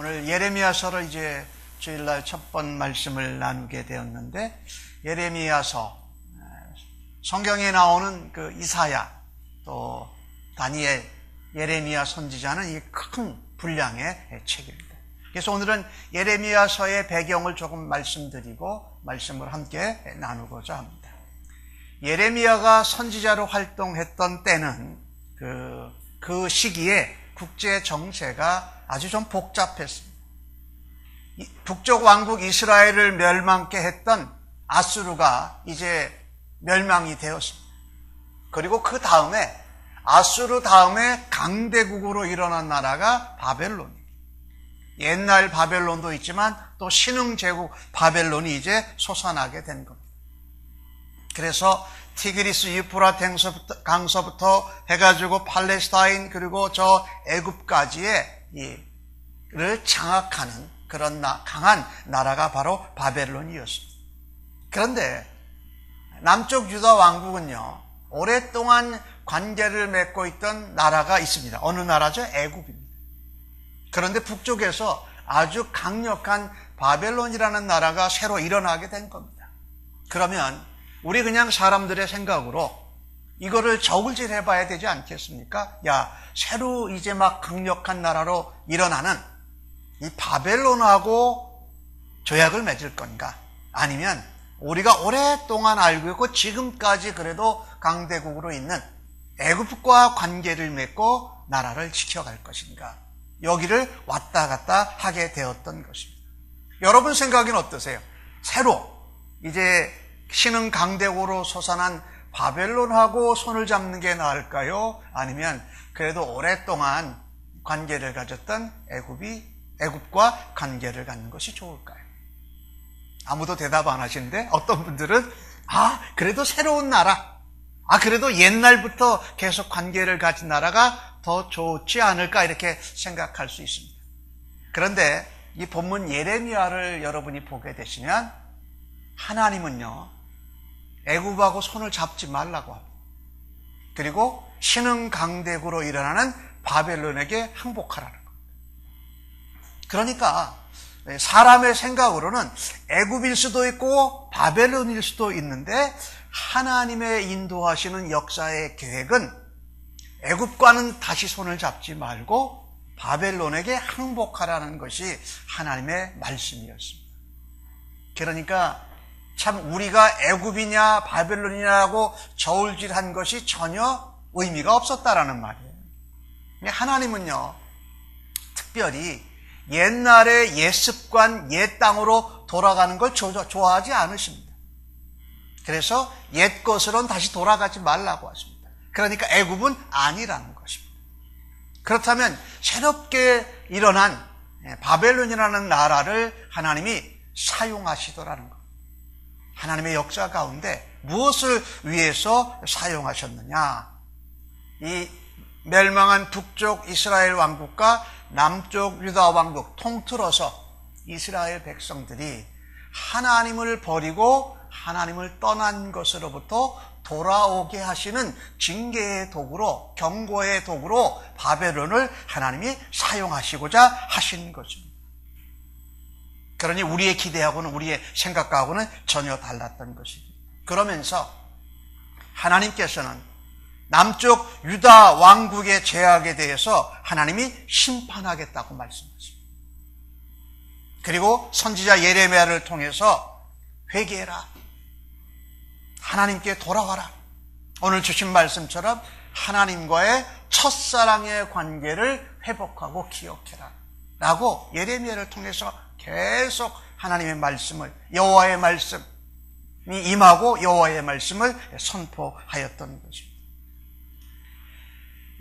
오늘 예레미야서를 이제 주일날 첫 번 말씀을 나누게 되었는데, 예레미야서, 성경에 나오는 그 이사야, 또 다니엘, 예레미야 선지자는 이 큰 분량의 책입니다. 그래서 오늘은 예레미야서의 배경을 조금 말씀드리고 말씀을 함께 나누고자 합니다. 예레미야가 선지자로 활동했던 때는 그 시기에 국제 정세가 아주 좀 복잡했습니다. 북쪽 왕국 이스라엘을 멸망케 했던 아수르가 이제 멸망이 되었습니다. 그리고 그 다음에 아수르 다음에 강대국으로 일어난 나라가 바벨론입니다. 옛날 바벨론도 있지만 또 신흥제국 바벨론이 이제 솟아나게 된 겁니다. 그래서 티그리스 유프라 강서부터 해가지고 팔레스타인 그리고 저 애굽까지를 장악하는 그런 강한 나라가 바로 바벨론이었습니다. 그런데 남쪽 유다 왕국은요, 오랫동안 관계를 맺고 있던 나라가 있습니다. 어느 나라죠? 애굽입니다. 그런데 북쪽에서 아주 강력한 바벨론이라는 나라가 새로 일어나게 된 겁니다. 그러면 우리 그냥 사람들의 생각으로 이거를 저울질 해봐야 되지 않겠습니까? 야, 새로 이제 막 강력한 나라로 일어나는 이 바벨론하고 조약을 맺을 건가? 아니면 우리가 오랫동안 알고 있고 지금까지 그래도 강대국으로 있는 애굽과 관계를 맺고 나라를 지켜갈 것인가? 여기를 왔다 갔다 하게 되었던 것입니다. 여러분 생각엔 어떠세요? 새로 이제 신흥 강대국으로 솟아난 바벨론하고 손을 잡는 게 나을까요? 아니면 그래도 오랫동안 관계를 가졌던 애굽과 관계를 갖는 것이 좋을까요? 아무도 대답 안 하시는데 어떤 분들은 그래도 새로운 나라, 그래도 옛날부터 계속 관계를 가진 나라가 더 좋지 않을까 이렇게 생각할 수 있습니다. 그런데 이 본문 예레미야를 여러분이 보게 되시면 하나님은요, 애굽하고 손을 잡지 말라고 합니다. 그리고 신흥 강대국으로 일어나는 바벨론에게 항복하라는 겁니다. 그러니까 사람의 생각으로는 애굽일 수도 있고 바벨론일 수도 있는데 하나님의 인도하시는 역사의 계획은 애굽과는 다시 손을 잡지 말고 바벨론에게 항복하라는 것이 하나님의 말씀이었습니다. 그러니까 참 우리가 애굽이냐 바벨론이냐고 저울질한 것이 전혀 의미가 없었다라는 말이에요. 하나님은요, 특별히 옛날의 옛 습관, 옛 땅으로 돌아가는 걸 좋아하지 않으십니다. 그래서 옛 것으로는 다시 돌아가지 말라고 하십니다. 그러니까 애굽은 아니라는 것입니다. 그렇다면 새롭게 일어난 바벨론이라는 나라를 하나님이 사용하시더라는 것. 하나님의 역사 가운데 무엇을 위해서 사용하셨느냐? 이 멸망한 북쪽 이스라엘 왕국과 남쪽 유다 왕국 통틀어서 이스라엘 백성들이 하나님을 버리고 하나님을 떠난 것으로부터 돌아오게 하시는 징계의 도구로, 경고의 도구로 바벨론을 하나님이 사용하시고자 하신 것입니다. 그러니 우리의 기대하고는 우리의 생각하고는 전혀 달랐던 것이죠. 그러면서 하나님께서는 남쪽 유다 왕국의 죄악에 대해서 하나님이 심판하겠다고 말씀하십니다. 그리고 선지자 예레미야를 통해서 회개해라, 하나님께 돌아와라. 오늘 주신 말씀처럼 하나님과의 첫사랑의 관계를 회복하고 기억해라 라고 예레미야를 통해서 계속 하나님의 말씀을, 여호와의 말씀이 임하고 여호와의 말씀을 선포하였던 것입니다.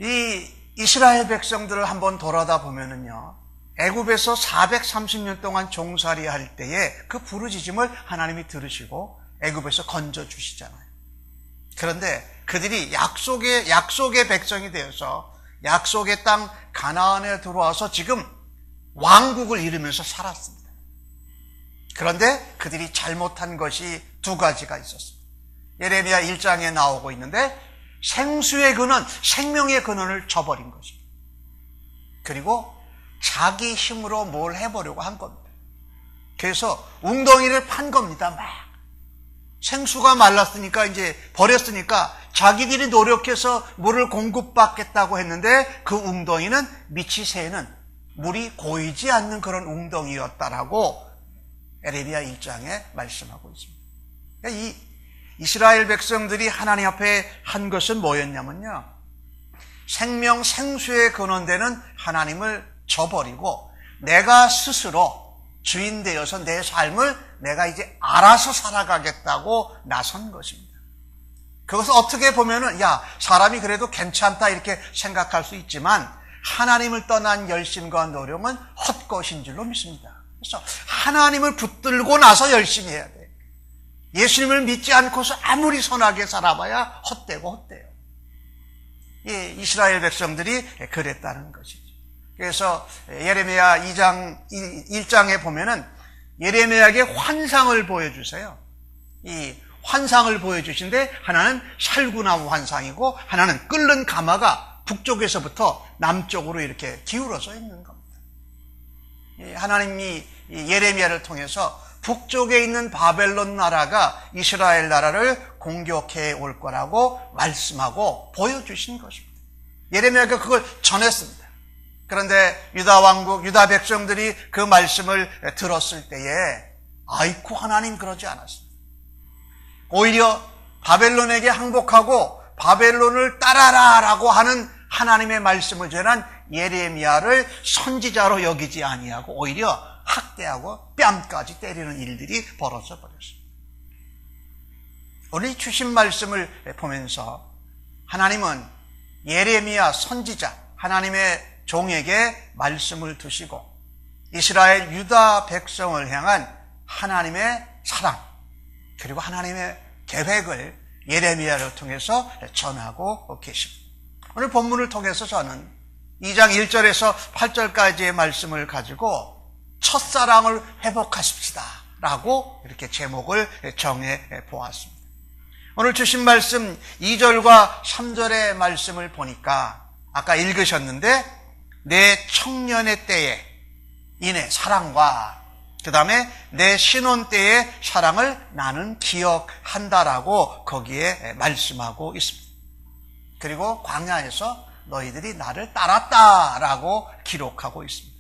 이 이스라엘 백성들을 한번 돌아다 보면은요, 애굽에서 430년 동안 종살이 할 때에 그 부르짖음을 하나님이 들으시고 애굽에서 건져 주시잖아요. 그런데 그들이 약속의 백성이 되어서 약속의 땅 가나안에 들어와서 지금 왕국을 이루면서 살았습니다. 그런데 그들이 잘못한 것이 두 가지가 있었습니다. 예레미야 1장에 나오고 있는데 생수의 근원, 생명의 근원을 저버린 것입니다. 그리고 자기 힘으로 뭘 해보려고 한 겁니다. 그래서 웅덩이를 판 겁니다. 막 생수가 말랐으니까 이제 버렸으니까 자기들이 노력해서 물을 공급받겠다고 했는데 그 웅덩이는 밑이 새는 물이 고이지 않는 그런 웅덩이였다라고 예레미야 1장에 말씀하고 있습니다. 그러니까 이 이스라엘 백성들이 하나님 앞에 한 것은 뭐였냐면요, 생명 생수의 근원되는 하나님을 저버리고 내가 스스로 주인 되어서 내 삶을 내가 이제 알아서 살아가겠다고 나선 것입니다. 그것을 어떻게 보면은 야, 사람이 그래도 괜찮다 이렇게 생각할 수 있지만 하나님을 떠난 열심과 노력은 헛것인 줄로 믿습니다. 그래서 하나님을 붙들고 나서 열심히 해야 돼요. 예수님을 믿지 않고서 아무리 선하게 살아봐야 헛되고 헛돼요. 예, 이스라엘 백성들이 그랬다는 것이죠. 그래서 예레미야 1장에 보면은 예레미야에게 환상을 보여주세요. 이 환상을 보여주신데 하나는 살구나무 환상이고 하나는 끓는 가마가 북쪽에서부터 남쪽으로 이렇게 기울어져 있는 겁니다. 하나님이 예레미야를 통해서 북쪽에 있는 바벨론 나라가 이스라엘 나라를 공격해 올 거라고 말씀하고 보여주신 것입니다. 예레미야가 그걸 전했습니다. 그런데 유다 왕국, 유다 백성들이 그 말씀을 들었을 때에 아이쿠, 하나님 그러지 않았습니다. 오히려 바벨론에게 항복하고 바벨론을 따라라라고 하는 하나님의 말씀을 전한 예레미야를 선지자로 여기지 아니하고 오히려 학대하고 뺨까지 때리는 일들이 벌어져 버렸습니다. 오늘 주신 말씀을 보면서 하나님은 예레미야 선지자, 하나님의 종에게 말씀을 두시고 이스라엘 유다 백성을 향한 하나님의 사랑 그리고 하나님의 계획을 예레미야를 통해서 전하고 계십니다. 오늘 본문을 통해서 저는 2장 1절에서 8절까지의 말씀을 가지고 첫사랑을 회복하십시다 라고 이렇게 제목을 정해 보았습니다. 오늘 주신 말씀 2절과 3절의 말씀을 보니까 아까 읽으셨는데 내 청년의 때에 이내 사랑과 그 다음에 내 신혼 때의 사랑을 나는 기억한다라고 거기에 말씀하고 있습니다. 그리고 광야에서 너희들이 나를 따랐다라고 기록하고 있습니다.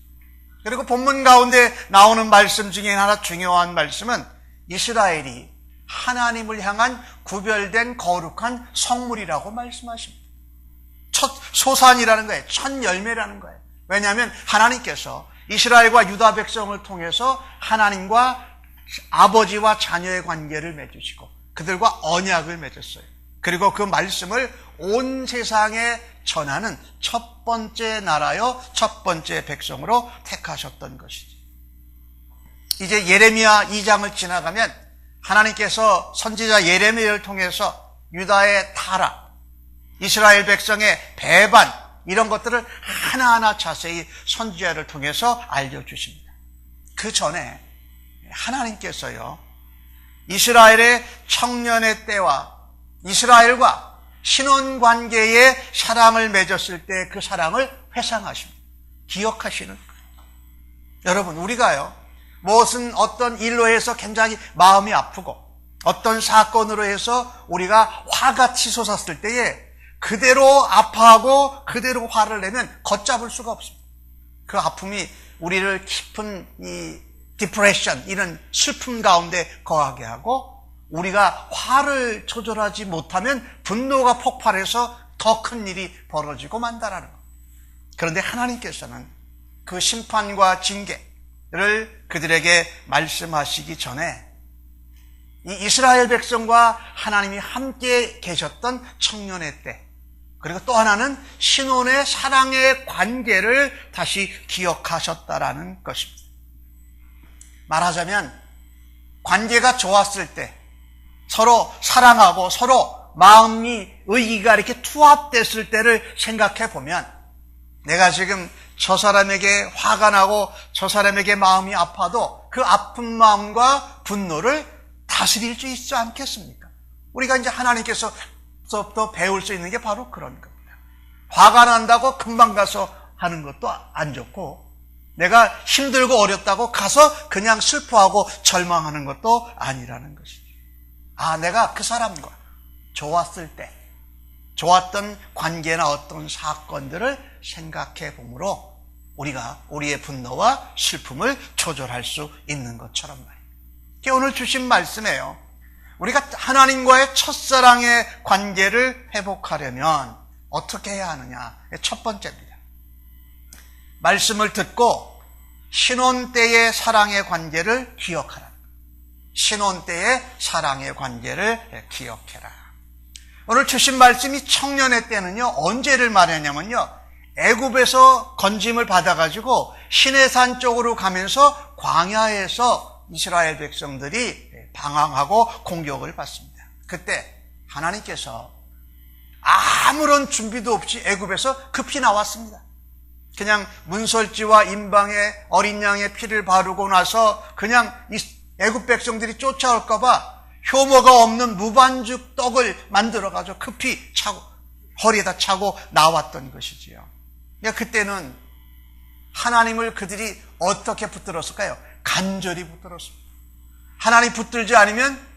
그리고 본문 가운데 나오는 말씀 중에 하나 중요한 말씀은 이스라엘이 하나님을 향한 구별된 거룩한 성물이라고 말씀하십니다. 첫 소산이라는 거예요. 첫 열매라는 거예요. 왜냐하면 하나님께서 이스라엘과 유다 백성을 통해서 하나님과 아버지와 자녀의 관계를 맺으시고 그들과 언약을 맺었어요. 그리고 그 말씀을 온 세상에 전하는 첫 번째 나라요, 첫 번째 백성으로 택하셨던 것이죠. 이제 예레미야 2장을 지나가면 하나님께서 선지자 예레미야를 통해서 유다의 타락, 이스라엘 백성의 배반 이런 것들을 하나하나 자세히 선지자를 통해서 알려주십니다. 그 전에 하나님께서요, 이스라엘의 청년의 때와 이스라엘과 신혼관계의 사랑을 맺었을 때 그 사랑을 회상하십니다. 기억하시는 거예요. 여러분, 우리가요, 무엇은 어떤 일로 해서 굉장히 마음이 아프고 어떤 사건으로 해서 우리가 화가 치솟았을 때에 그대로 아파하고 그대로 화를 내면 걷잡을 수가 없습니다. 그 아픔이 우리를 깊은 이 디프레션, 이런 슬픔 가운데 거하게 하고 우리가 화를 조절하지 못하면 분노가 폭발해서 더 큰 일이 벌어지고 만다라는 것. 그런데 하나님께서는 그 심판과 징계를 그들에게 말씀하시기 전에 이 이스라엘 백성과 하나님이 함께 계셨던 청년의 때, 그리고 또 하나는 신혼의 사랑의 관계를 다시 기억하셨다라는 것입니다. 말하자면 관계가 좋았을 때 서로 사랑하고 서로 마음이 의기가 이렇게 투합됐을 때를 생각해 보면 내가 지금 저 사람에게 화가 나고 저 사람에게 마음이 아파도 그 아픈 마음과 분노를 다스릴 수 있지 않겠습니까? 우리가 이제 하나님께서부터 배울 수 있는 게 바로 그런 겁니다. 화가 난다고 금방 가서 하는 것도 안 좋고 내가 힘들고 어렵다고 가서 그냥 슬퍼하고 절망하는 것도 아니라는 것이죠. 내가 그 사람과 좋았을 때 좋았던 관계나 어떤 사건들을 생각해 보므로 우리가 우리의 분노와 슬픔을 조절할 수 있는 것처럼 말이에요. 오늘 주신 말씀이에요. 우리가 하나님과의 첫사랑의 관계를 회복하려면 어떻게 해야 하느냐? 첫 번째입니다. 말씀을 듣고 신혼 때의 사랑의 관계를 기억하라. 신혼 때의 사랑의 관계를 기억해라. 오늘 주신 말씀이 청년의 때는요, 언제를 말하냐면요, 애굽에서 건짐을 받아가지고 시내산 쪽으로 가면서 광야에서 이스라엘 백성들이 방황하고 공격을 받습니다. 그때 하나님께서 아무런 준비도 없이 애굽에서 급히 나왔습니다. 그냥 문설지와 임방에 어린 양의 피를 바르고 나서 그냥 애굽 백성들이 쫓아올까 봐 효모가 없는 무반죽 떡을 만들어가지고 급히 차고 허리에다 차고 나왔던 것이지요. 그러니까 그때는 하나님을 그들이 어떻게 붙들었을까요? 간절히 붙들었습니다. 하나님 붙들지 않으면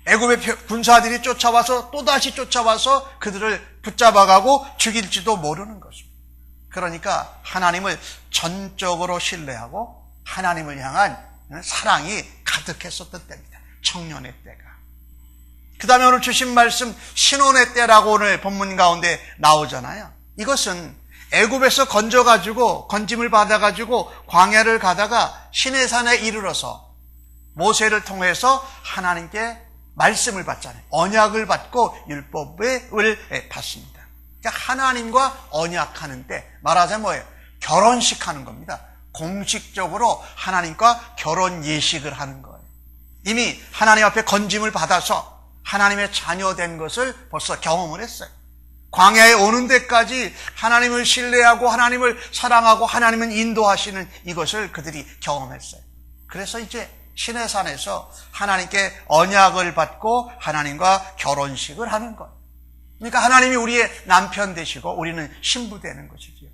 애굽의 군사들이 쫓아와서 또다시 쫓아와서 그들을 붙잡아가고 죽일지도 모르는 것입니다. 그러니까 하나님을 전적으로 신뢰하고 하나님을 향한 사랑이 가득했었던 때입니다. 청년의 때가. 그 다음에 오늘 주신 말씀 신혼의 때라고 오늘 본문 가운데 나오잖아요. 이것은 애굽에서 건짐을 받아가지고 광야를 가다가 시내산에 이르러서 모세를 통해서 하나님께 말씀을 받잖아요. 언약을 받고 율법을 받습니다. 그러니까 하나님과 언약하는 때 말하자면 뭐예요? 결혼식 하는 겁니다. 공식적으로 하나님과 결혼 예식을 하는 거예요. 이미 하나님 앞에 건짐을 받아서 하나님의 자녀 된 것을 벌써 경험을 했어요. 광야에 오는 데까지 하나님을 신뢰하고 하나님을 사랑하고 하나님은 인도하시는 이것을 그들이 경험했어요. 그래서 이제 시내산에서 하나님께 언약을 받고 하나님과 결혼식을 하는 것. 그러니까 하나님이 우리의 남편 되시고 우리는 신부 되는 것이지요.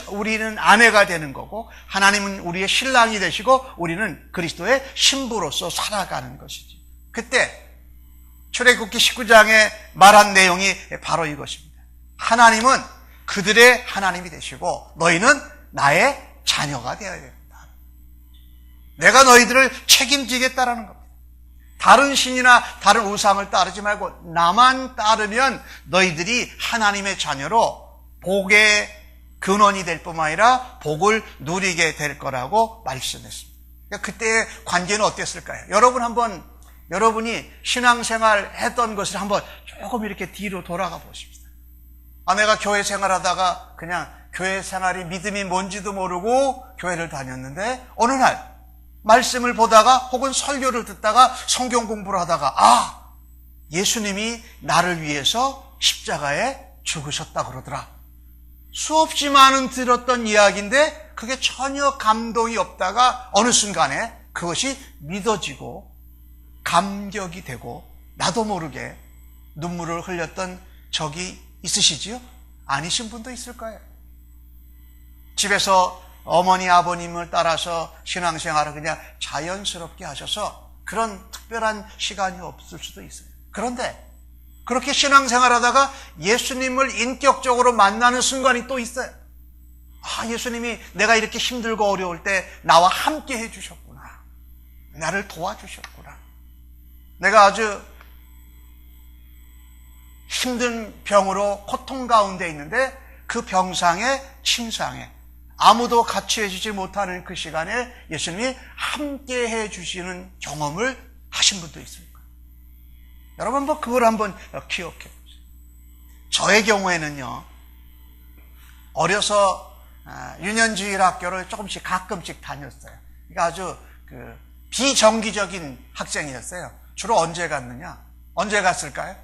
우리는 아내가 되는 거고 하나님은 우리의 신랑이 되시고 우리는 그리스도의 신부로서 살아가는 것이지. 그때 출애굽기 19장에 말한 내용이 바로 이것입니다. 하나님은 그들의 하나님이 되시고 너희는 나의 자녀가 되어야 된다. 내가 너희들을 책임지겠다라는 겁니다. 다른 신이나 다른 우상을 따르지 말고 나만 따르면 너희들이 하나님의 자녀로 복의 근원이 될 뿐만 아니라 복을 누리게 될 거라고 말씀했습니다. 그러니까 그때의 관계는 어땠을까요? 여러분이 신앙생활 했던 것을 한번 조금 이렇게 뒤로 돌아가 보십시다. 내가 교회 생활하다가 그냥 교회 생활이 믿음이 뭔지도 모르고 교회를 다녔는데 어느 날 말씀을 보다가 혹은 설교를 듣다가 성경 공부를 하다가 예수님이 나를 위해서 십자가에 죽으셨다 그러더라. 수없이 많은 들었던 이야기인데 그게 전혀 감동이 없다가 어느 순간에 그것이 믿어지고 감격이 되고 나도 모르게 눈물을 흘렸던 적이 있으시지요? 아니신 분도 있을 거예요. 집에서 어머니 아버님을 따라서 신앙생활을 그냥 자연스럽게 하셔서 그런 특별한 시간이 없을 수도 있어요. 그런데 그렇게 신앙생활하다가 예수님을 인격적으로 만나는 순간이 또 있어요. 예수님이 내가 이렇게 힘들고 어려울 때 나와 함께 해주셨구나. 나를 도와주셨구나. 내가 아주 힘든 병으로 고통 가운데 있는데 그 병상에 침상에 아무도 같이 해주지 못하는 그 시간에 예수님이 함께 해주시는 경험을 하신 분도 있습니다. 여러분 그걸 한번 기억해 보세요. 저의 경우에는요, 어려서 유년주일 학교를 가끔씩 다녔어요. 그러니까 아주 비정기적인 학생이었어요. 주로 언제 갔느냐? 언제 갔을까요?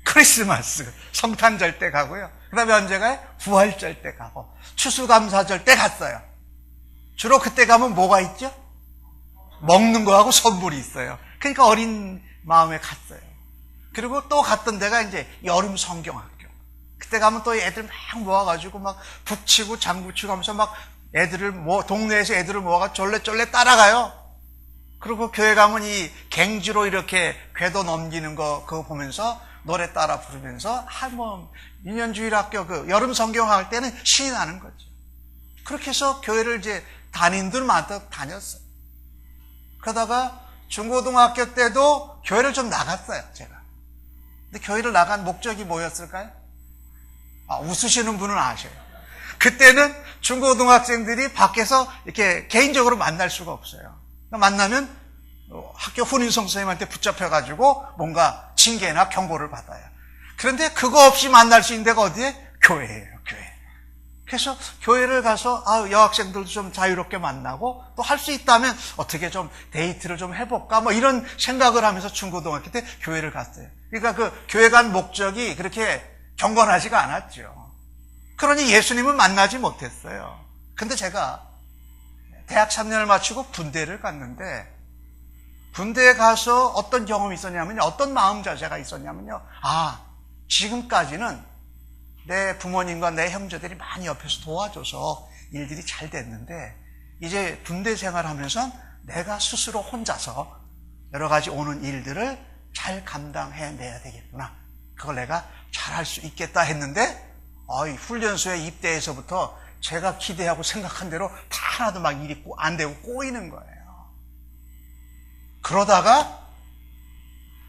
크리스마스, 성탄절 때 가고요. 그 다음에 언제 가요? 부활절 때 가고 추수감사절 때 갔어요. 주로 그때 가면 뭐가 있죠? 먹는 거하고 선물이 있어요. 그러니까 어린 마음에 갔어요. 그리고 또 갔던 데가 이제 여름 성경학교. 그때 가면 또 애들 막 모아가지고 막 붙이고 장구치고 하면서 막 동네에서 애들을 모아가 쫄래쫄래 따라가요. 그리고 교회 가면 이 갱지로 이렇게 궤도 넘기는 거 그거 보면서 노래 따라 부르면서 유년주일학교 그 여름 성경할 때는 신이 나는 거죠. 그렇게 해서 교회를 이제 담임들 마다 다녔어요. 그러다가 중고등학교 때도 교회를 좀 나갔어요, 제가. 근데 교회를 나간 목적이 뭐였을까요? 웃으시는 분은 아셔요. 그때는 중고등학생들이 밖에서 이렇게 개인적으로 만날 수가 없어요. 만나면 학교 훈인성 선생님한테 붙잡혀가지고 뭔가 징계나 경고를 받아요. 그런데 그거 없이 만날 수 있는 데가 어디에? 교회예요, 교회. 그래서 교회를 가서 여학생들도 좀 자유롭게 만나고 또 할 수 있다면 어떻게 좀 데이트를 좀 해볼까 이런 생각을 하면서 중고등학교 때 교회를 갔어요. 그러니까 그 교회 간 목적이 그렇게 경건하지가 않았죠. 그러니 예수님을 만나지 못했어요. 근데 제가 대학 3년을 마치고 군대를 갔는데 군대에 가서 어떤 경험이 있었냐면요. 어떤 마음 자세가 있었냐면요. 지금까지는 내 부모님과 내 형제들이 많이 옆에서 도와줘서 일들이 잘 됐는데 이제 군대 생활하면서 내가 스스로 혼자서 여러 가지 오는 일들을 잘 감당해내야 되겠구나. 그걸 내가 잘할 수 있겠다 했는데 훈련소에 입대해서부터 제가 기대하고 생각한 대로 다 하나도 막 일이 안 되고 꼬이는 거예요. 그러다가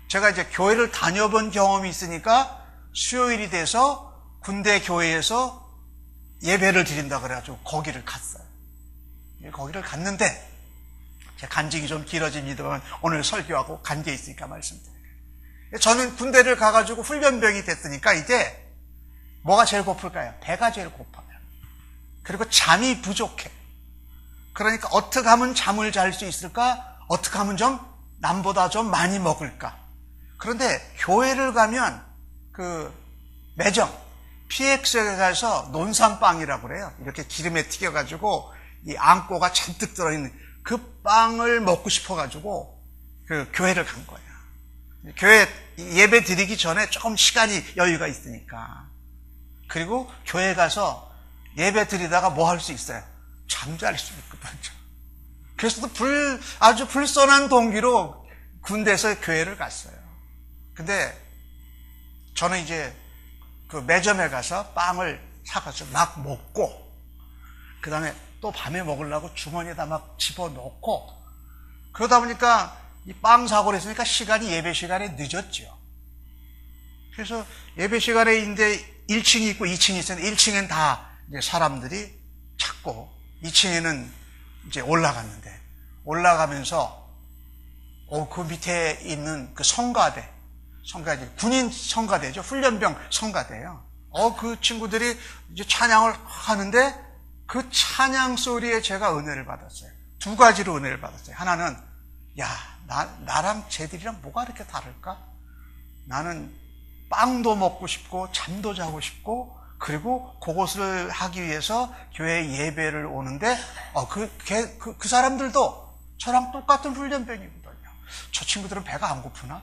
제가 이제 교회를 다녀본 경험이 있으니까 수요일이 돼서 군대 교회에서 예배를 드린다 그래가지고 거기를 갔어요. 거기를 갔는데 제 간증이 좀 길어집니다만 오늘 설교하고 관계 있으니까 말씀드릴게요. 저는 군대를 가가지고 훈련병이 됐으니까 이제 뭐가 제일 고플까요? 배가 제일 고파요. 그리고 잠이 부족해. 그러니까 어떻게 하면 잠을 잘 수 있을까? 어떻게 하면 좀 남보다 좀 많이 먹을까? 그런데 교회를 가면 그 매점 PX에 가서 논산빵이라고 그래요. 이렇게 기름에 튀겨가지고 이 앙꼬가 잔뜩 들어있는 그 빵을 먹고 싶어가지고 그 교회를 간 거예요. 교회 예배 드리기 전에 조금 시간이 여유가 있으니까. 그리고 교회 가서 예배 드리다가 뭐 할 수 있어요? 잠잘 수 있거든요. 그래서 아주 불손한 동기로 군대에서 교회를 갔어요. 근데 저는 이제 그 매점에 가서 빵을 사가지고 막 먹고 그 다음에 또 밤에 먹으려고 주머니에다 막 집어넣고 그러다 보니까 이 빵 사고를 했으니까 시간이 예배 시간에 늦었죠. 그래서 예배 시간에 이제 1층이 있고 2층이 있었는데 1층엔 다 이제 사람들이 찾고 2층에는 이제 올라갔는데 올라가면서 그 밑에 있는 그 성가대 군인 성가대죠. 훈련병 성가대예요. 그 친구들이 이제 찬양을 하는데 그 찬양 소리에 제가 은혜를 받았어요. 두 가지로 은혜를 받았어요. 하나는 나랑 쟤들이랑 뭐가 이렇게 다를까? 나는 빵도 먹고 싶고 잠도 자고 싶고 그리고 그것을 하기 위해서 교회 예배를 오는데 그 사람들도 저랑 똑같은 훈련병이거든요. 저 친구들은 배가 안 고프나?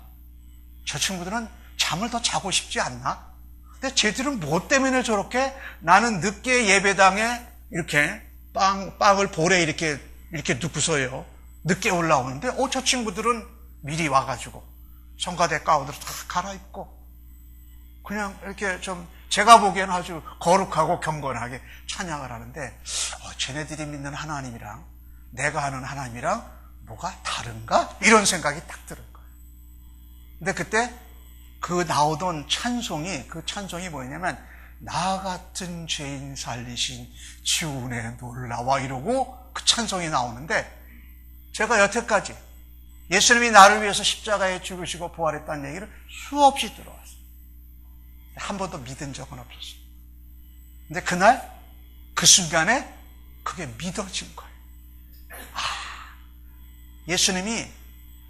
저 친구들은 잠을 더 자고 싶지 않나? 근데 쟤들은 뭐 때문에 저렇게 나는 늦게 예배당에 이렇게 빵을 볼에 이렇게 넣고서요. 늦게 올라오는데 저 친구들은 미리 와가지고 성가대 가운데로 다 갈아입고 그냥 이렇게 좀 제가 보기에는 아주 거룩하고 경건하게 찬양을 하는데 쟤네들이 믿는 하나님이랑 내가 하는 하나님이랑 뭐가 다른가? 이런 생각이 딱 들은 거예요. 근데 그때 그 나오던 그 찬송이 뭐였냐면 나 같은 죄인 살리신 주 은혜 놀라와 이러고 그 찬송이 나오는데 제가 여태까지 예수님이 나를 위해서 십자가에 죽으시고 부활했다는 얘기를 수없이 들어왔어요. 한 번도 믿은 적은 없었어요. 근데 그날 그 순간에 그게 믿어진 거예요. 예수님이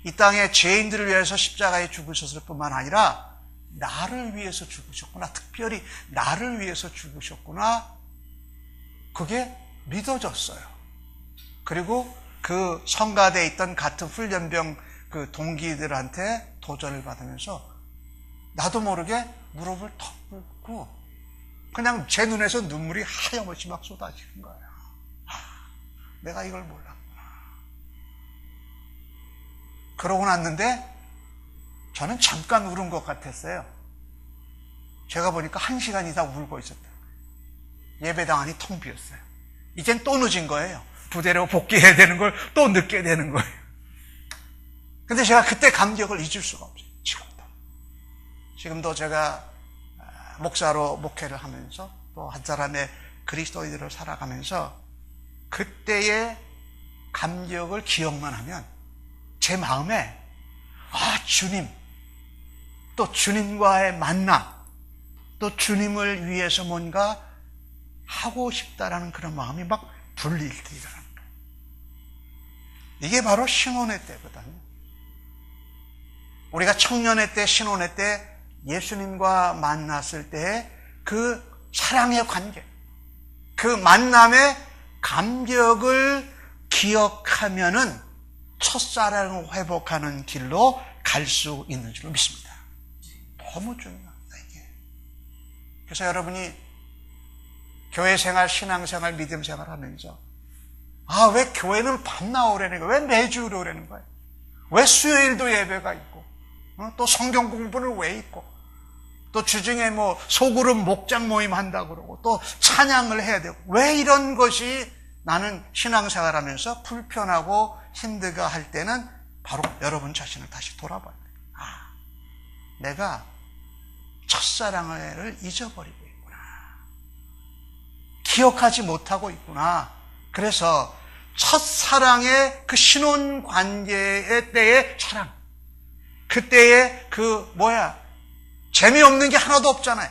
이 땅에 죄인들을 위해서 십자가에 죽으셨을 뿐만 아니라 나를 위해서 죽으셨구나. 특별히 나를 위해서 죽으셨구나. 그게 믿어졌어요. 그리고 그 성가대에 있던 같은 훈련병 그 동기들한테 도전을 받으면서 나도 모르게 무릎을 턱 꿇고 그냥 제 눈에서 눈물이 하염없이 막 쏟아지는 거예요. 내가 이걸 몰랐구나. 그러고 났는데 저는 잠깐 울은 것 같았어요. 제가 보니까 1시간 이상 울고 있었다. 예배당 안이 텅 비었어요. 이젠 또 늦은 거예요. 부대로 복귀해야 되는 걸 또 늦게 되는 거예요. 근데 제가 그때 감격을 잊을 수가 없어요. 지금도 제가 목사로 목회를 하면서 또 한 사람의 그리스도인으로 살아가면서 그때의 감격을 기억만 하면 제 마음에 주님, 또 주님과의 만남, 또 주님을 위해서 뭔가 하고 싶다라는 그런 마음이 막 불일들이라는 거예요. 이게 바로 신혼의 때거든요. 우리가 청년의 때, 신혼의 때 예수님과 만났을 때의 그 사랑의 관계, 그 만남의 감격을 기억하면은 첫사랑을 회복하는 길로 갈 수 있는 줄로 믿습니다. 너무 중요합니다, 이게. 그래서 여러분이 교회 생활, 신앙 생활, 믿음 생활 하면서 왜 교회는 밤나 오라는 거예요? 왜 매주 오라는 거예요? 왜 수요일도 예배가 있고 또 성경 공부를 왜 있고 또 주중에 소그룹 목장 모임 한다고 그러고 또 찬양을 해야 되고 왜 이런 것이 나는 신앙생활하면서 불편하고 힘들가 할 때는 바로 여러분 자신을 다시 돌아봐야 돼요. 내가 첫사랑을 잊어버리고 있구나. 기억하지 못하고 있구나. 그래서 첫사랑의 그 신혼관계의 때의 사랑, 그때의 재미없는 게 하나도 없잖아요.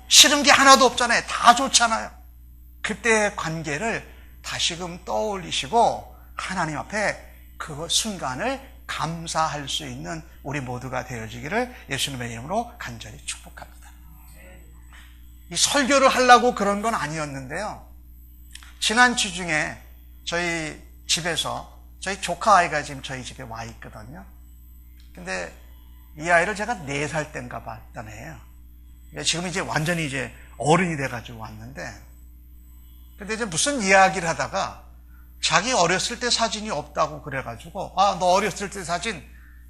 싫은 게 하나도 없잖아요. 다 좋잖아요. 그때의 관계를 다시금 떠올리시고 하나님 앞에 그 순간을 감사할 수 있는 우리 모두가 되어지기를 예수님의 이름으로 간절히 축복합니다. 이 설교를 하려고 그런 건 아니었는데요. 지난 주 중에 저희 집에서 저희 조카 아이가 지금 저희 집에 와 있거든요. 근데 이 아이를 제가 4살 땐가 봤던 애예요. 지금 이제 완전히 이제 어른이 돼가지고 왔는데, 근데 이제 무슨 이야기를 하다가 자기 어렸을 때 사진이 없다고 그래가지고, 너 어렸을 때 사진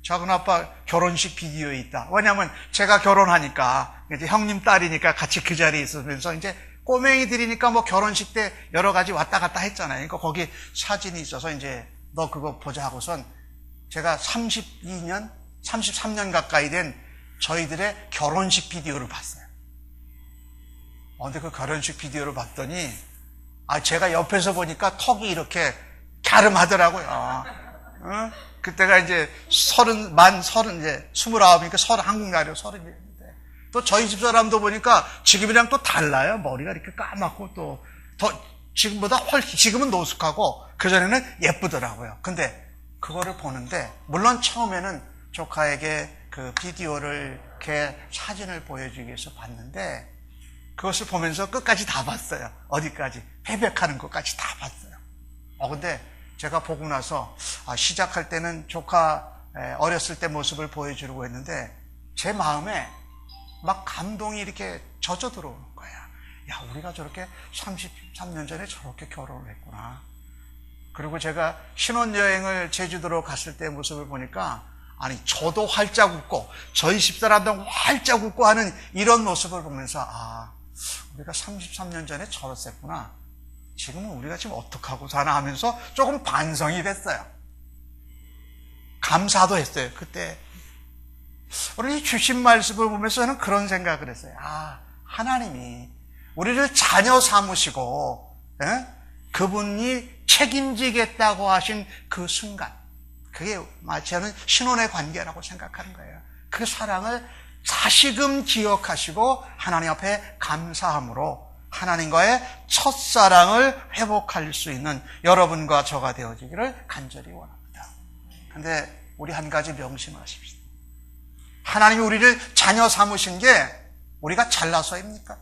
작은 아빠 결혼식 비디오에 있다. 왜냐면 제가 결혼하니까 이제 형님 딸이니까 같이 그 자리에 있으면서 이제 꼬맹이들이니까 결혼식 때 여러 가지 왔다 갔다 했잖아요. 그러니까 거기 사진이 있어서 이제 너 그거 보자 하고선 제가 33년 가까이 된 저희들의 결혼식 비디오를 봤어요. 근데 그 결혼식 비디오를 봤더니 제가 옆에서 보니까 턱이 이렇게 갸름하더라고요. 그때가 이제 29이니까 한국 나이로 30이었는데 또 저희 집사람도 보니까 지금이랑 또 달라요. 머리가 이렇게 까맣고 또 더 지금보다 훨씬, 지금은 노숙하고 그전에는 예쁘더라고요. 근데 그거를 보는데 물론 처음에는 조카에게 그 비디오를 이렇게 사진을 보여주기 위해서 봤는데 그것을 보면서 끝까지 다 봤어요. 어디까지? 패백하는 것까지 다 봤어요. 근데 제가 보고 나서 시작할 때는 조카 어렸을 때 모습을 보여주려고 했는데 제 마음에 막 감동이 이렇게 젖어 들어오는 거야. 야, 우리가 저렇게 33년 전에 저렇게 결혼을 했구나. 그리고 제가 신혼여행을 제주도로 갔을 때 모습을 보니까 저도 활짝 웃고 저희 집사람도 활짝 웃고 하는 이런 모습을 보면서 우리가 33년 전에 저랬었구나. 지금은 우리가 지금 어떡하고 사나 하면서 조금 반성이 됐어요. 감사도 했어요. 그때 우리 주신 말씀을 보면서 저는 그런 생각을 했어요. 하나님이 우리를 자녀 삼으시고 그분이 책임지겠다고 하신 그 순간, 그게 마치 저는 신혼의 관계라고 생각하는 거예요. 그 사랑을 다시금 기억하시고 하나님 앞에 감사함으로 하나님과의 첫사랑을 회복할 수 있는 여러분과 저가 되어지기를 간절히 원합니다. 그런데 우리 한 가지 명심하십시오. 하나님이 우리를 자녀 삼으신 게 우리가 잘나서입니까?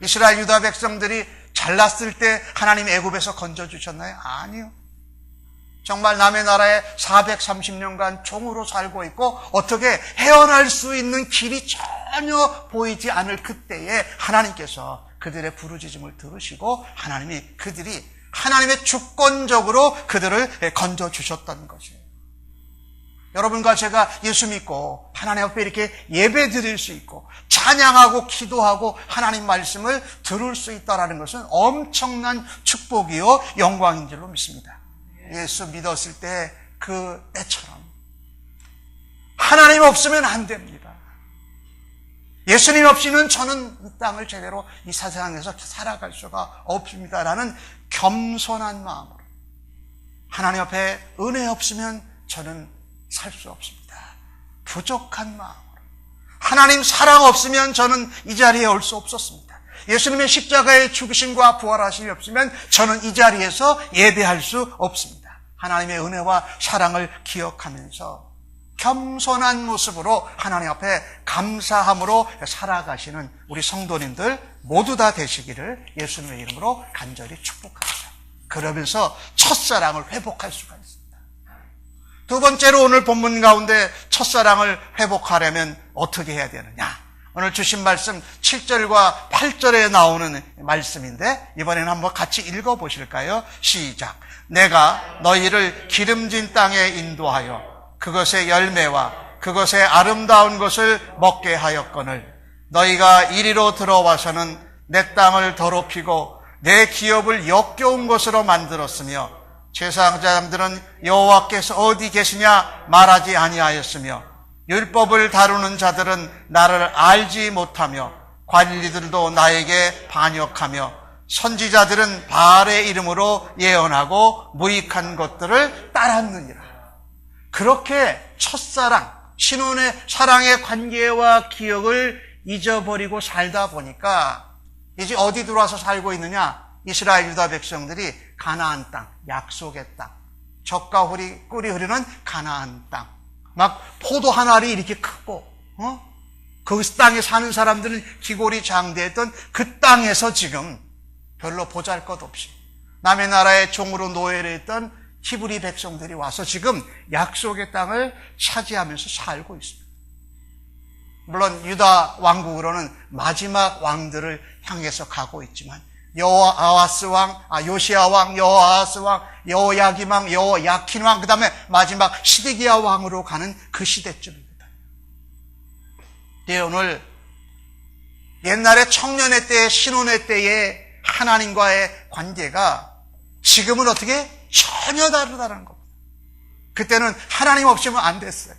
이스라엘 유다 백성들이 잘났을 때 하나님 애굽에서 건져주셨나요? 아니요. 정말 남의 나라에 430년간 종으로 살고 있고 어떻게 헤어날 수 있는 길이 전혀 보이지 않을 그때에 하나님께서 그들의 부르짖음을 들으시고 하나님이 그들이 하나님의 주권적으로 그들을 건져주셨던 것이에요. 여러분과 제가 예수 믿고 하나님 앞에 이렇게 예배 드릴 수 있고 찬양하고 기도하고 하나님 말씀을 들을 수 있다는 것은 엄청난 축복이요 영광인 줄로 믿습니다. 예수 믿었을 때 그 때처럼 하나님 없으면 안 됩니다. 예수님 없이는 저는 이 땅을 제대로 이 세상에서 살아갈 수가 없습니다라는 겸손한 마음으로 하나님 앞에 은혜 없으면 저는 살 수 없습니다. 부족한 마음으로 하나님 사랑 없으면 저는 이 자리에 올 수 없었습니다. 예수님의 십자가의 죽으심과 부활하심이 없으면 저는 이 자리에서 예배할 수 없습니다. 하나님의 은혜와 사랑을 기억하면서 겸손한 모습으로 하나님 앞에 감사함으로 살아가시는 우리 성도님들 모두 다 되시기를 예수님의 이름으로 간절히 축복합니다. 그러면서 첫사랑을 회복할 수가 있습니다. 두 번째로 오늘 본문 가운데 첫사랑을 회복하려면 어떻게 해야 되느냐? 오늘 주신 말씀 7절과 8절에 나오는 말씀인데 이번에는 한번 같이 읽어보실까요? 시작. 내가 너희를 기름진 땅에 인도하여 그것의 열매와 그것의 아름다운 것을 먹게 하였거늘 너희가 이리로 들어와서는 내 땅을 더럽히고 내 기업을 역겨운 것으로 만들었으며 제사장들은 여호와께서 어디 계시냐 말하지 아니하였으며 율법을 다루는 자들은 나를 알지 못하며 관리들도 나에게 반역하며 선지자들은 바알의 이름으로 예언하고 무익한 것들을 따랐느니라. 그렇게 첫사랑, 신혼의 사랑의 관계와 기억을 잊어버리고 살다 보니까 이제 어디 들어와서 살고 있느냐? 이스라엘 유다 백성들이 가나안 땅, 약속의 땅, 젖과 꿀이 흐르는 가나안 땅, 막 포도 한 알이 이렇게 크고 그 땅에 사는 사람들은 기골이 장대했던 그 땅에서 지금 별로 보잘것없이 남의 나라의 종으로 노예를 했던 히브리 백성들이 와서 지금 약속의 땅을 차지하면서 살고 있습니다. 물론 유다 왕국으로는 마지막 왕들을 향해서 가고 있지만 여호아하스 왕, 요시야 왕, 여호아하스 왕, 여호야김 왕, 여호야킨 왕, 그 다음에 마지막 시드기야 왕으로 가는 그 시대쯤입니다. 예, 오늘 옛날에 청년의 때에 신혼의 때에 하나님과의 관계가 지금은 어떻게 전혀 다르다는 겁니다. 그때는 하나님 없이면 안 됐어요.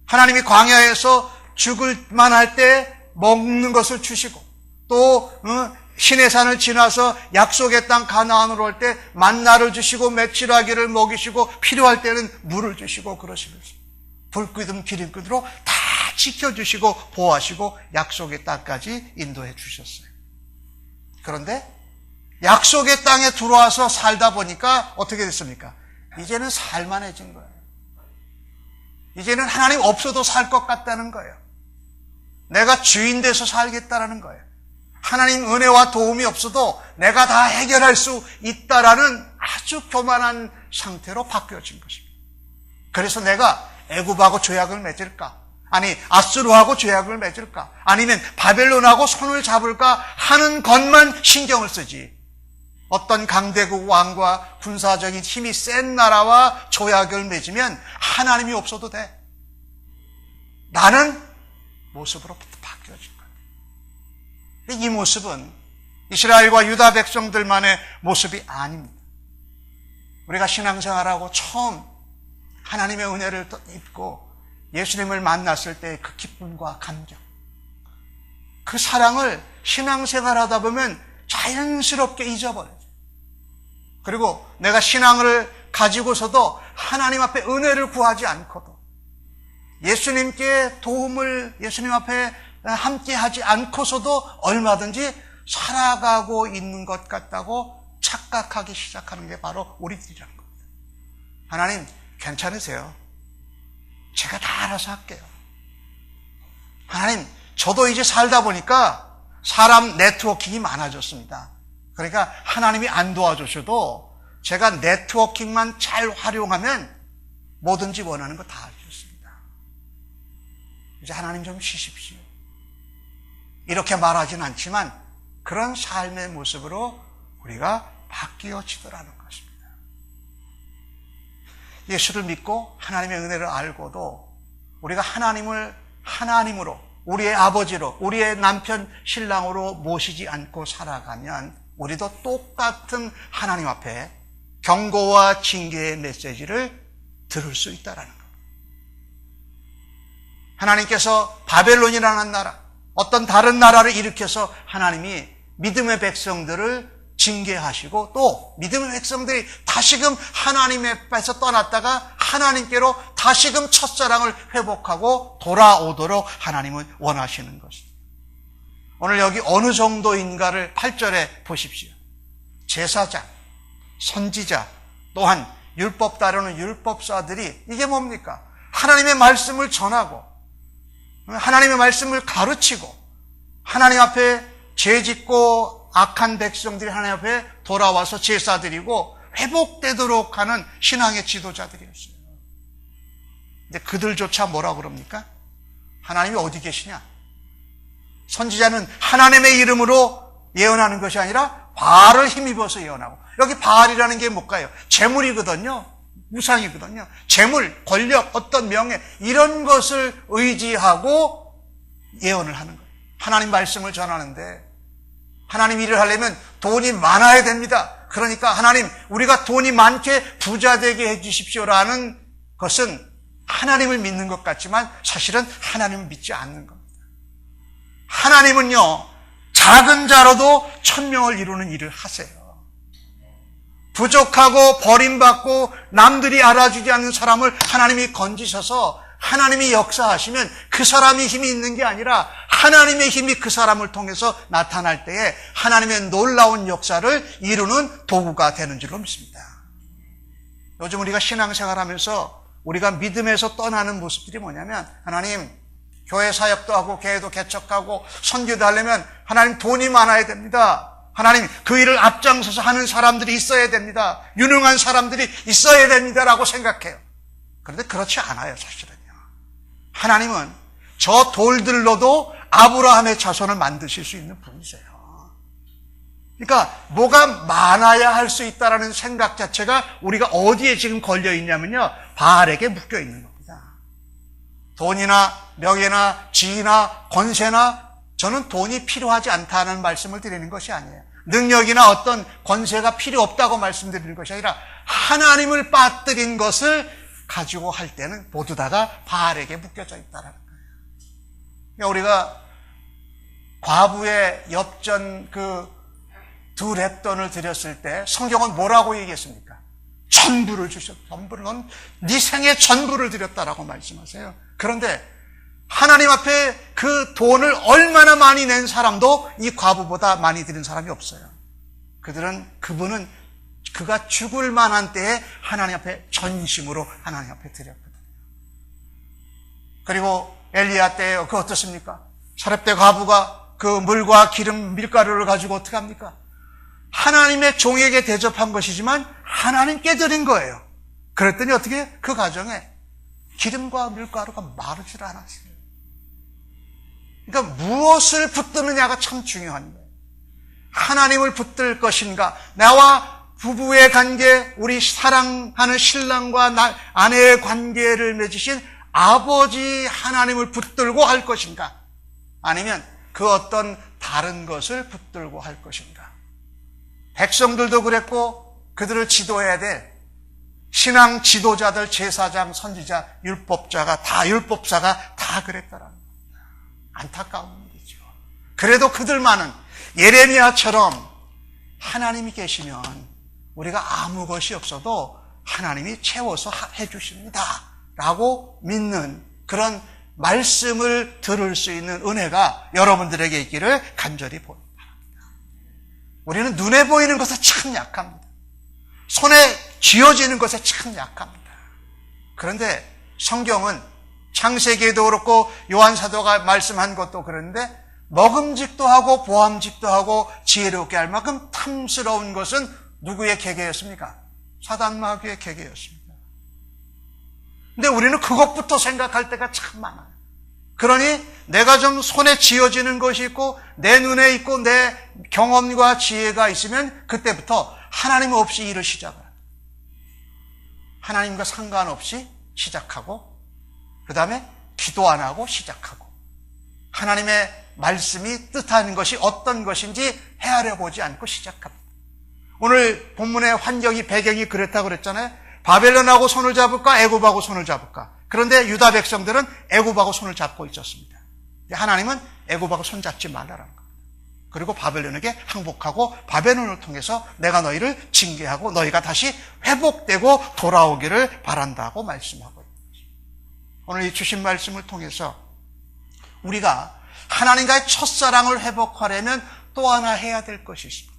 하나님이 광야에서 죽을 만할 때 먹는 것을 주시고 또 신의 산을 지나서 약속의 땅 가나안으로 올 때 만나를 주시고 메추라기를 먹이시고 필요할 때는 물을 주시고 그러시면서 불기둥 기름기둥으로 다 지켜주시고 보호하시고 약속의 땅까지 인도해 주셨어요. 그런데 약속의 땅에 들어와서 살다 보니까 어떻게 됐습니까? 이제는 살만해진 거예요. 이제는 하나님 없어도 살 것 같다는 거예요. 내가 주인 돼서 살겠다라는 거예요. 하나님 은혜와 도움이 없어도 내가 다 해결할 수 있다라는 아주 교만한 상태로 바뀌어진 것입니다. 그래서 내가 애굽하고 조약을 맺을까? 아니 아수르하고 조약을 맺을까? 아니면 바벨론하고 손을 잡을까 하는 것만 신경을 쓰지. 어떤 강대국 왕과 군사적인 힘이 센 나라와 조약을 맺으면 하나님이 없어도 돼. 나는 모습으로 바뀌어진 거예요. 이 모습은 이스라엘과 유다 백성들만의 모습이 아닙니다. 우리가 신앙생활하고 처음 하나님의 은혜를 입고 예수님을 만났을 때의 그 기쁨과 감격, 그 사랑을 신앙생활하다 보면 자연스럽게 잊어버려요. 그리고 내가 신앙을 가지고서도 하나님 앞에 은혜를 구하지 않고도 예수님께 도움을 예수님 앞에 함께 하지 않고서도 얼마든지 살아가고 있는 것 같다고 착각하기 시작하는 게 바로 우리들이라는 겁니다. 하나님 괜찮으세요? 제가 다 알아서 할게요. 하나님 저도 이제 살다 보니까 사람 네트워킹이 많아졌습니다. 그러니까 하나님이 안 도와주셔도 제가 네트워킹만 잘 활용하면 뭐든지 원하는 거 다 할 수 있습니다. 이제 하나님 좀 쉬십시오. 이렇게 말하진 않지만 그런 삶의 모습으로 우리가 바뀌어지더라는 것입니다. 예수를 믿고 하나님의 은혜를 알고도 우리가 하나님을 하나님으로, 우리의 아버지로, 우리의 남편, 신랑으로 모시지 않고 살아가면 우리도 똑같은 하나님 앞에 경고와 징계의 메시지를 들을 수 있다는 겁니다. 하나님께서 바벨론이라는 나라, 어떤 다른 나라를 일으켜서 하나님이 믿음의 백성들을 징계하시고 또 믿음의 백성들이 다시금 하나님 앞에서 떠났다가 하나님께로 다시금 첫사랑을 회복하고 돌아오도록 하나님은 원하시는 것입니다. 오늘 여기 어느 정도인가를 8절에 보십시오. 제사장, 선지자, 또한 율법 다루는 율법사들이 이게 뭡니까? 하나님의 말씀을 전하고 하나님의 말씀을 가르치고 하나님 앞에 죄짓고 악한 백성들이 하나님 앞에 돌아와서 제사 드리고 회복되도록 하는 신앙의 지도자들이었어요. 근데 그들조차 뭐라고 그럽니까? 하나님이 어디 계시냐? 선지자는 하나님의 이름으로 예언하는 것이 아니라 바알을 힘입어서 예언하고, 여기 바알이라는 게 뭘까요? 재물이거든요. 우상이거든요. 재물, 권력, 어떤 명예, 이런 것을 의지하고 예언을 하는 거예요. 하나님 말씀을 전하는데 하나님 일을 하려면 돈이 많아야 됩니다. 그러니까 하나님, 우리가 돈이 많게 부자 되게 해 주십시오라는 것은 하나님을 믿는 것 같지만 사실은 하나님을 믿지 않는 겁니다. 하나님은요, 작은 자로도 천명을 이루는 일을 하세요. 부족하고 버림받고 남들이 알아주지 않는 사람을 하나님이 건지셔서 하나님이 역사하시면 그 사람이 힘이 있는 게 아니라 하나님의 힘이 그 사람을 통해서 나타날 때에 하나님의 놀라운 역사를 이루는 도구가 되는 줄로 믿습니다. 요즘 우리가 신앙생활하면서 우리가 믿음에서 떠나는 모습들이 뭐냐면, 하나님, 교회 사역도 하고 교회도 개척하고 선교도 하려면 하나님 돈이 많아야 됩니다. 하나님, 그 일을 앞장서서 하는 사람들이 있어야 됩니다. 유능한 사람들이 있어야 됩니다라고 생각해요. 그런데 그렇지 않아요, 사실은요. 하나님은 저 돌들로도 아브라함의 자손을 만드실 수 있는 분이세요. 그러니까 뭐가 많아야 할 수 있다라는 생각 자체가 우리가 어디에 지금 걸려 있냐면요, 바알에게 묶여 있는 겁니다. 돈이나 명예나 지위나 권세나, 저는 돈이 필요하지 않다는 말씀을 드리는 것이 아니에요. 능력이나 어떤 권세가 필요 없다고 말씀드리는 것이 아니라 하나님을 빠뜨린 것을 가지고 할 때는 모두 다가 바알에게 묶여져 있다는 거예요. 그러니까 우리가 과부의 엽전 그 두 렙돈을 드렸을 때 성경은 뭐라고 얘기했습니까? 전부를 주셨다. 전부를, 넌 네 생의 전부를 드렸다라고 말씀하세요. 그런데 하나님 앞에 그 돈을 얼마나 많이 낸 사람도 이 과부보다 많이 드린 사람이 없어요. 그분은 그가 죽을 만한 때에 하나님 앞에 전심으로 하나님 앞에 드렸거든요. 그리고 엘리야 때에 그 어떻습니까? 사렙대 과부가 그 물과 기름, 밀가루를 가지고 어떻게 합니까? 하나님의 종에게 대접한 것이지만 하나님께 드린 거예요. 그랬더니 어떻게? 그 가정에 기름과 밀가루가 마르질 않았어요. 그러니까 무엇을 붙드느냐가 참 중요한 거예요. 하나님을 붙들 것인가, 나와 부부의 관계, 우리 사랑하는 신랑과 아내의 관계를 맺으신 아버지 하나님을 붙들고 할 것인가, 아니면 그 어떤 다른 것을 붙들고 할 것인가. 백성들도 그랬고 그들을 지도해야 될 신앙 지도자들, 제사장, 선지자, 율법사가 다 그랬더라는 겁니다. 안타까운 일이죠. 그래도 그들만은 예레미야처럼 하나님이 계시면 우리가 아무 것이 없어도 하나님이 채워서 해주십니다 라고 믿는 그런 말씀을 들을 수 있는 은혜가 여러분들에게 있기를 간절히 바랍니다. 우리는 눈에 보이는 것에 참 약합니다. 손에 쥐어지는 것에 참 약합니다. 그런데 성경은 창세기에도 그렇고 요한사도가 말씀한 것도 그런데 먹음직도 하고 보암직도 하고 지혜롭게 할 만큼 탐스러운 것은 누구의 계계였습니까? 사단 마귀의 계계였습니다. 근데 우리는 그것부터 생각할 때가 참 많아요. 그러니 내가 좀 손에 쥐어지는 것이 있고 내 눈에 있고 내 경험과 지혜가 있으면 그때부터 하나님 없이 일을 시작을 합니다. 하나님과 상관없이 시작하고 그 다음에 기도 안 하고 시작하고 하나님의 말씀이 뜻하는 것이 어떤 것인지 헤아려 보지 않고 시작합니다. 오늘 본문의 환경이 배경이 그렇다고 그랬잖아요. 바벨론하고 손을 잡을까 애굽하고 손을 잡을까. 그런데 유다 백성들은 애굽하고 손을 잡고 있었습니다. 하나님은 애굽하고 손 잡지 말라라는 겁니다. 그리고 바벨론에게 항복하고 바벨론을 통해서 내가 너희를 징계하고 너희가 다시 회복되고 돌아오기를 바란다고 말씀하고 있습니다. 오늘 이 주신 말씀을 통해서 우리가 하나님과의 첫사랑을 회복하려면 또 하나 해야 될 것이 있습니다.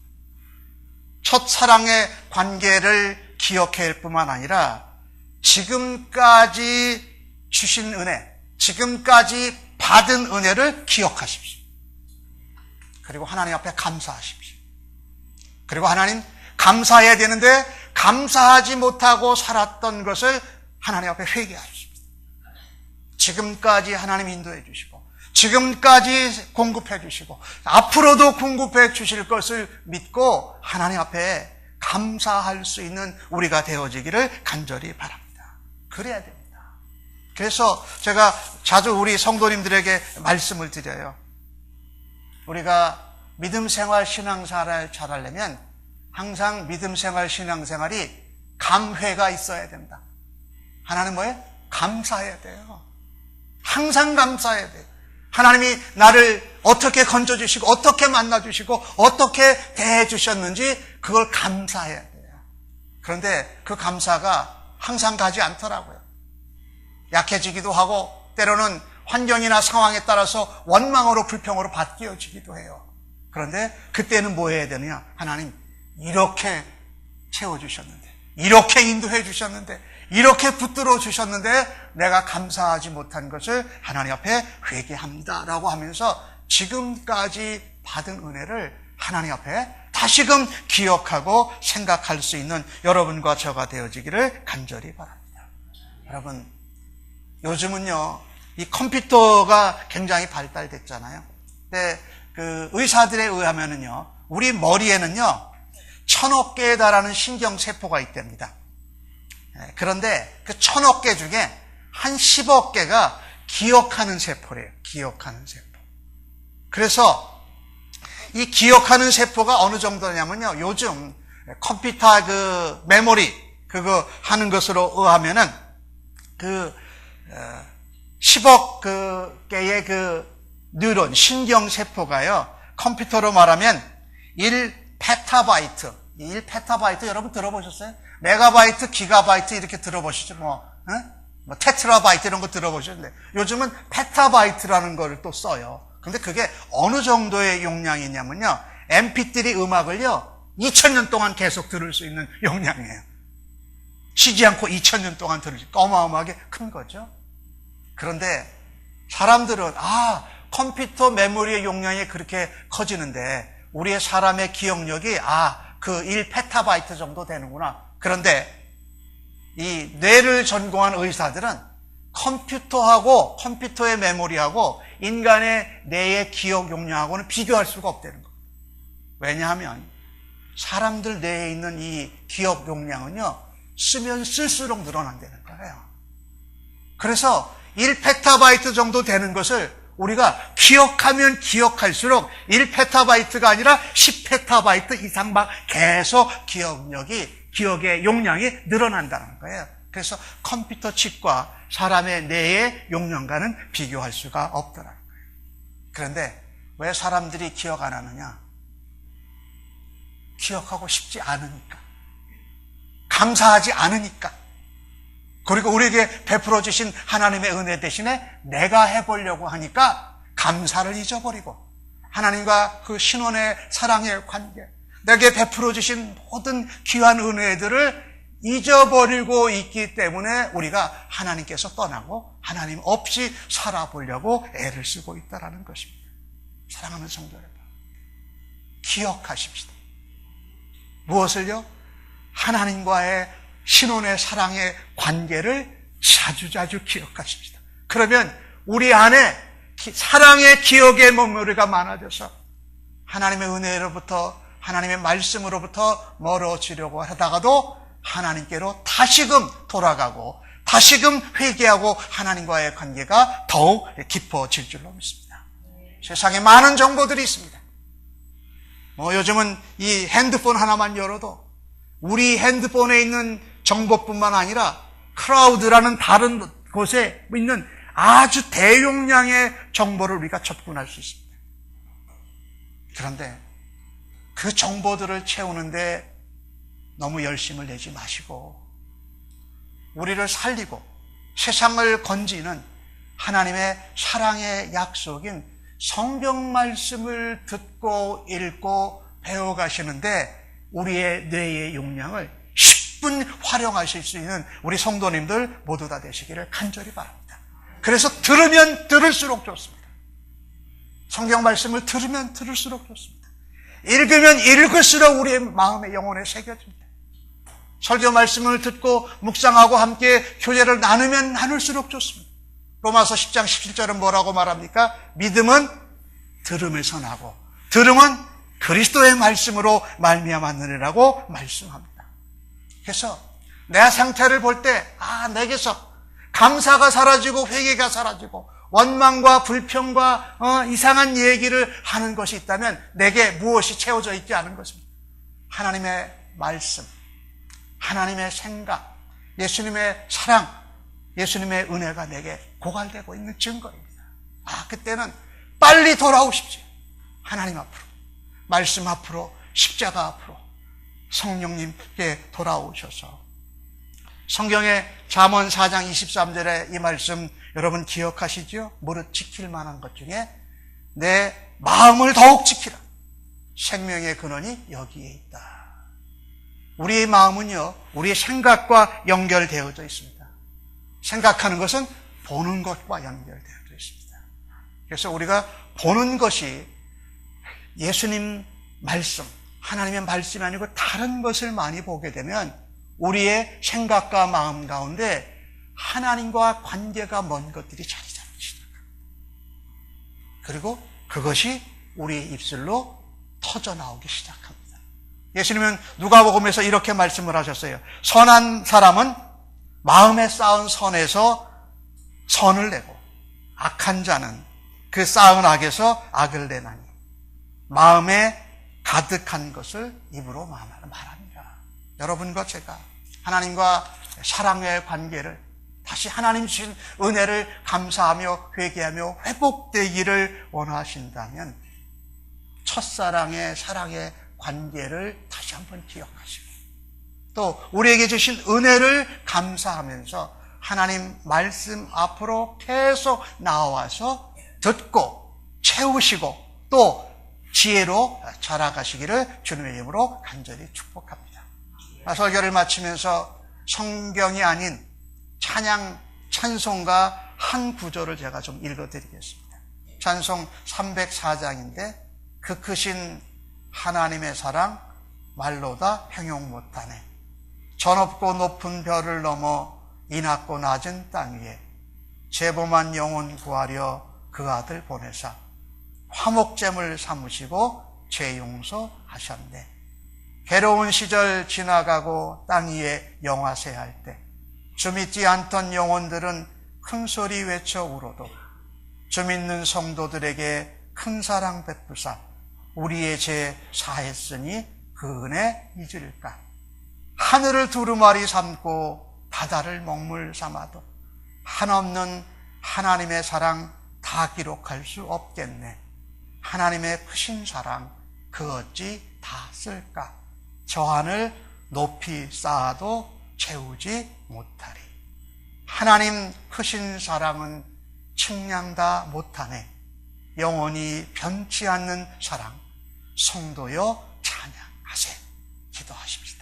첫사랑의 관계를 기억해야 할 뿐만 아니라 지금까지 주신 은혜, 지금까지 받은 은혜를 기억하십시오. 그리고 하나님 앞에 감사하십시오. 그리고 하나님 감사해야 되는데 감사하지 못하고 살았던 것을 하나님 앞에 회개하십시오. 지금까지 하나님 인도해 주시고 지금까지 공급해 주시고 앞으로도 공급해 주실 것을 믿고 하나님 앞에 감사할 수 있는 우리가 되어지기를 간절히 바랍니다. 그래야 됩니다. 그래서 제가 자주 우리 성도님들에게 말씀을 드려요. 우리가 믿음 생활 신앙생활을 잘하려면 항상 믿음 생활 신앙생활이 감회가 있어야 된다. 하나님 뭐예요? 감사해야 돼요. 항상 감사해야 돼요. 하나님이 나를 어떻게 건져주시고 어떻게 만나주시고 어떻게 대해주셨는지 그걸 감사해야 돼요. 그런데 그 감사가 항상 가지 않더라고요. 약해지기도 하고 때로는 환경이나 상황에 따라서 원망으로 불평으로 바뀌어지기도 해요. 그런데 그때는 뭐 해야 되느냐? 하나님 이렇게 채워주셨는데 이렇게 인도해 주셨는데 이렇게 붙들어 주셨는데 내가 감사하지 못한 것을 하나님 앞에 회개합니다 라고 하면서 지금까지 받은 은혜를 하나님 앞에 다시금 기억하고 생각할 수 있는 여러분과 저가 되어지기를 간절히 바랍니다. 여러분 요즘은요 이 컴퓨터가 굉장히 발달됐잖아요. 근데 그 의사들에 의하면은요 우리 머리에는요 1000억 개에 달하는 신경세포가 있답니다. 그런데 그 1000억 개 중에 한 10억 개가 기억하는 세포래요. 기억하는 세포. 그래서 이 기억하는 세포가 어느 정도냐면요. 요즘 컴퓨터 그 메모리 그거 하는 것으로 의하면은 그 10억 그 개의 그 뉴런 신경 세포가요. 컴퓨터로 말하면 1페타바이트. 1페타바이트 여러분 들어보셨어요? 메가바이트, 기가바이트 이렇게 들어보시죠. 뭐 테트라바이트 이런 거 들어보셨는데 요즘은 페타바이트라는 걸 또 써요. 근데 그게 어느 정도의 용량이냐면요. MP3 음악을요. 2000년 동안 계속 들을 수 있는 용량이에요. 쉬지 않고 2000년 동안 들을 수 있고 어마어마하게 큰 거죠. 그런데 사람들은 컴퓨터 메모리의 용량이 그렇게 커지는데 우리의 사람의 기억력이 그 1페타바이트 정도 되는구나. 그런데 이 뇌를 전공한 의사들은 컴퓨터하고 컴퓨터의 메모리하고 인간의 뇌의 기억 용량하고는 비교할 수가 없다는 겁니다. 왜냐하면 사람들 뇌에 있는 이 기억 용량은요 쓰면 쓸수록 늘어난다는 거예요. 그래서 1페타바이트 정도 되는 것을 우리가 기억하면 기억할수록 1페타바이트가 아니라 10페타바이트 이상 막 계속 기억의 용량이 늘어난다는 거예요. 그래서 컴퓨터 칩과 사람의 뇌의 용량과는 비교할 수가 없더라는 거예요. 그런데 왜 사람들이 기억 안 하느냐? 기억하고 싶지 않으니까. 감사하지 않으니까. 그리고 우리에게 베풀어 주신 하나님의 은혜 대신에 내가 해보려고 하니까 감사를 잊어버리고 하나님과 그 신원의 사랑의 관계, 내게 베풀어 주신 모든 귀한 은혜들을 잊어버리고 있기 때문에 우리가 하나님께서 떠나고 하나님 없이 살아보려고 애를 쓰고 있다는 것입니다. 사랑하는 성도 여러분, 기억하십시다. 무엇을요? 하나님과의 신혼의 사랑의 관계를 자주자주 기억하십시다. 그러면 우리 안에 사랑의 기억의 메모리가 많아져서 하나님의 은혜로부터 하나님의 말씀으로부터 멀어지려고 하다가도 하나님께로 다시금 돌아가고 다시금 회개하고 하나님과의 관계가 더욱 깊어질 줄로 믿습니다. 세상에 많은 정보들이 있습니다. 요즘은 이 핸드폰 하나만 열어도 우리 핸드폰에 있는 정보뿐만 아니라 클라우드라는 다른 곳에 있는 아주 대용량의 정보를 우리가 접근할 수 있습니다. 그런데 그 정보들을 채우는데 너무 열심을 내지 마시고 우리를 살리고 세상을 건지는 하나님의 사랑의 약속인 성경 말씀을 듣고 읽고 배워가시는데 우리의 뇌의 용량을 10분 활용하실 수 있는 우리 성도님들 모두 다 되시기를 간절히 바랍니다. 그래서 들으면 들을수록 좋습니다. 성경 말씀을 들으면 들을수록 좋습니다. 읽으면 읽을수록 우리의 마음의 영혼에 새겨집니다. 설교 말씀을 듣고 묵상하고 함께 교제를 나누면 나눌수록 좋습니다. 로마서 10장 17절은 뭐라고 말합니까? 믿음은 들음에서 나고 들음은 그리스도의 말씀으로 말미암아 느리라고 말씀합니다. 그래서 내 상태를 볼 때 내게서 감사가 사라지고 회개가 사라지고 원망과 불평과 이상한 얘기를 하는 것이 있다면 내게 무엇이 채워져 있지 않은 것입니다. 하나님의 말씀, 하나님의 생각, 예수님의 사랑, 예수님의 은혜가 내게 고갈되고 있는 증거입니다. 그때는 빨리 돌아오십시오. 하나님 앞으로, 말씀 앞으로, 십자가 앞으로 성령님께 돌아오셔서 성경의 잠언 4장 23절의 이 말씀 여러분 기억하시죠? 무릇 지킬 만한 것 중에 내 마음을 더욱 지키라. 생명의 근원이 여기에 있다. 우리의 마음은요, 우리의 생각과 연결되어져 있습니다. 생각하는 것은 보는 것과 연결되어져 있습니다. 그래서 우리가 보는 것이 예수님 말씀, 하나님의 말씀이 아니고 다른 것을 많이 보게 되면 우리의 생각과 마음 가운데 하나님과 관계가 먼 것들이 자리 잡기 시작합니다. 그리고 그것이 우리의 입술로 터져 나오기 시작합니다. 예수님은 누가복음에서 이렇게 말씀을 하셨어요. 선한 사람은 마음에 쌓은 선에서 선을 내고 악한 자는 그 쌓은 악에서 악을 내나니 마음에 가득한 것을 입으로 말합니다. 여러분과 제가 하나님과 사랑의 관계를 다시 하나님 주신 은혜를 감사하며 회개하며 회복되기를 원하신다면 첫사랑의 사랑의 관계를 다시 한번 기억하시고 또 우리에게 주신 은혜를 감사하면서 하나님 말씀 앞으로 계속 나와서 듣고 채우시고 또 지혜로 자라가시기를 주님의 이름으로 간절히 축복합니다. 설교를 마치면서 성경이 아닌 찬송가 한 구절을 제가 좀 읽어드리겠습니다. 찬송 304장인데 그 크신 하나님의 사랑 말로 다 형용 못하네. 저 높고 높은 별을 넘어 이 낮고 낮은 땅 위에 죄범한 영혼 구하려 그 아들 보내사 화목제물 삼으시고 죄 용서하셨네. 괴로운 시절 지나가고 땅 위에 영화세할 때 주 믿지 않던 영혼들은 큰 소리 외쳐 울어도 주 믿는 성도들에게 큰 사랑 베푸사 우리의 죄 사했으니 그 은혜 잊을까. 하늘을 두루마리 삼고 바다를 먹물 삼아도 한없는 하나님의 사랑 다 기록할 수 없겠네. 하나님의 크신 사랑 그 어찌 다 쓸까. 저 하늘 높이 쌓아도 채우지 못하리. 하나님 크신 사랑은 측량 다 못하네. 영원히 변치 않는 사랑 성도여 찬양하세. 기도하십시다.